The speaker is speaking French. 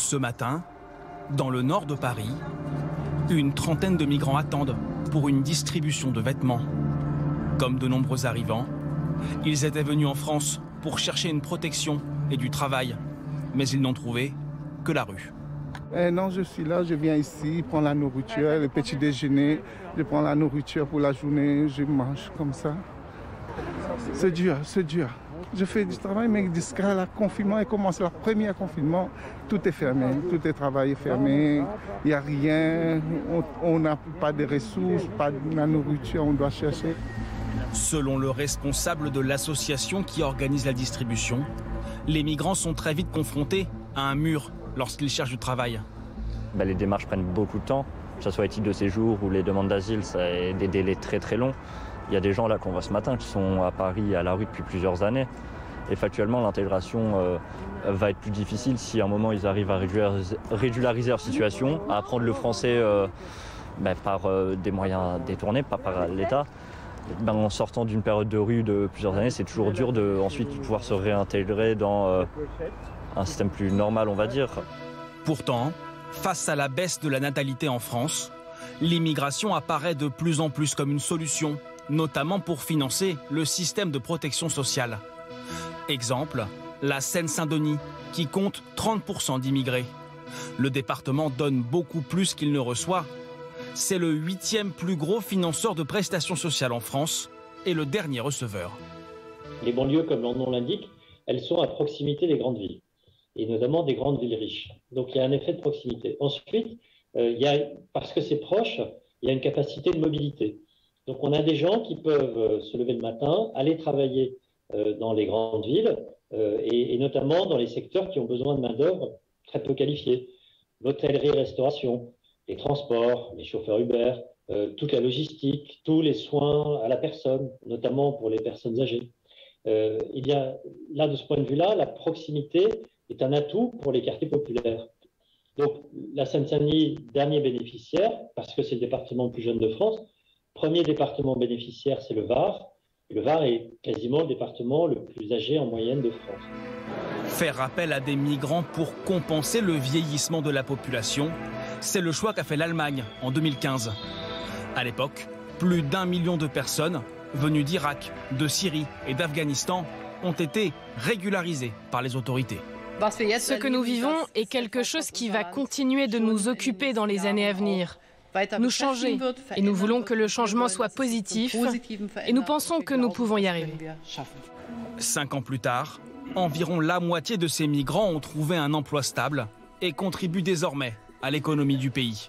Ce matin, dans le nord de Paris, une trentaine de migrants attendent pour une distribution de vêtements. Comme de nombreux arrivants, ils étaient venus en France pour chercher une protection et du travail, mais ils n'ont trouvé que la rue. Non, je suis là, je viens ici, prendre la nourriture, le petit déjeuner, je prends la nourriture pour la journée, je mange comme ça. C'est dur, c'est dur. Je fais du travail, mais jusqu'à le confinement, et commence le premier confinement, tout est fermé, tout est travail fermé, il n'y a rien, on n'a pas de ressources, pas de la nourriture, on doit chercher. Selon le responsable de l'association qui organise la distribution, les migrants sont très vite confrontés à un mur lorsqu'ils cherchent du travail. Les démarches prennent beaucoup de temps, que ce soit les titres de séjour ou les demandes d'asile, ça a des délais très très longs. Il y a des gens là qu'on voit ce matin qui sont à Paris, à la rue depuis plusieurs années. Et factuellement, l'intégration va être plus difficile si à un moment ils arrivent à régulariser leur situation, à apprendre le français par des moyens détournés, pas par l'État. En sortant d'une période de rue de plusieurs années, c'est toujours dur de ensuite pouvoir se réintégrer dans un système plus normal, on va dire. Pourtant, face à la baisse de la natalité en France, l'immigration apparaît de plus en plus comme une solution, notamment pour financer le système de protection sociale. Exemple, la Seine-Saint-Denis, qui compte 30% d'immigrés. Le département donne beaucoup plus qu'il ne reçoit. C'est le 8e plus gros financeur de prestations sociales en France et le dernier receveur. Les banlieues, comme leur nom l'indique, elles sont à proximité des grandes villes, et notamment des grandes villes riches. Donc il y a un effet de proximité. Ensuite, parce que c'est proche, il y a une capacité de mobilité. Donc on a des gens qui peuvent se lever le matin, aller travailler dans les grandes villes, et notamment dans les secteurs qui ont besoin de main-d'œuvre très peu qualifiée. L'hôtellerie-restauration, les transports, les chauffeurs Uber, toute la logistique, tous les soins à la personne, notamment pour les personnes âgées. Il y a, là, de ce point de vue-là, la proximité est un atout pour les quartiers populaires. Donc, la Seine-Saint-Denis, dernier bénéficiaire, parce que c'est le département le plus jeune de France. Premier département bénéficiaire, c'est le Var. Et le Var est quasiment le département le plus âgé en moyenne de France. Faire appel à des migrants pour compenser le vieillissement de la population, c'est le choix qu'a fait l'Allemagne en 2015. À l'époque, plus d'1 million de personnes venues d'Irak, de Syrie et d'Afghanistan ont été régularisées par les autorités. Ce que nous vivons est quelque chose qui va continuer de nous occuper dans les années à venir, nous changer. Et nous voulons que le changement soit positif et nous pensons que nous pouvons y arriver. 5 ans plus tard, environ la moitié de ces migrants ont trouvé un emploi stable et contribuent désormais à l'économie du pays.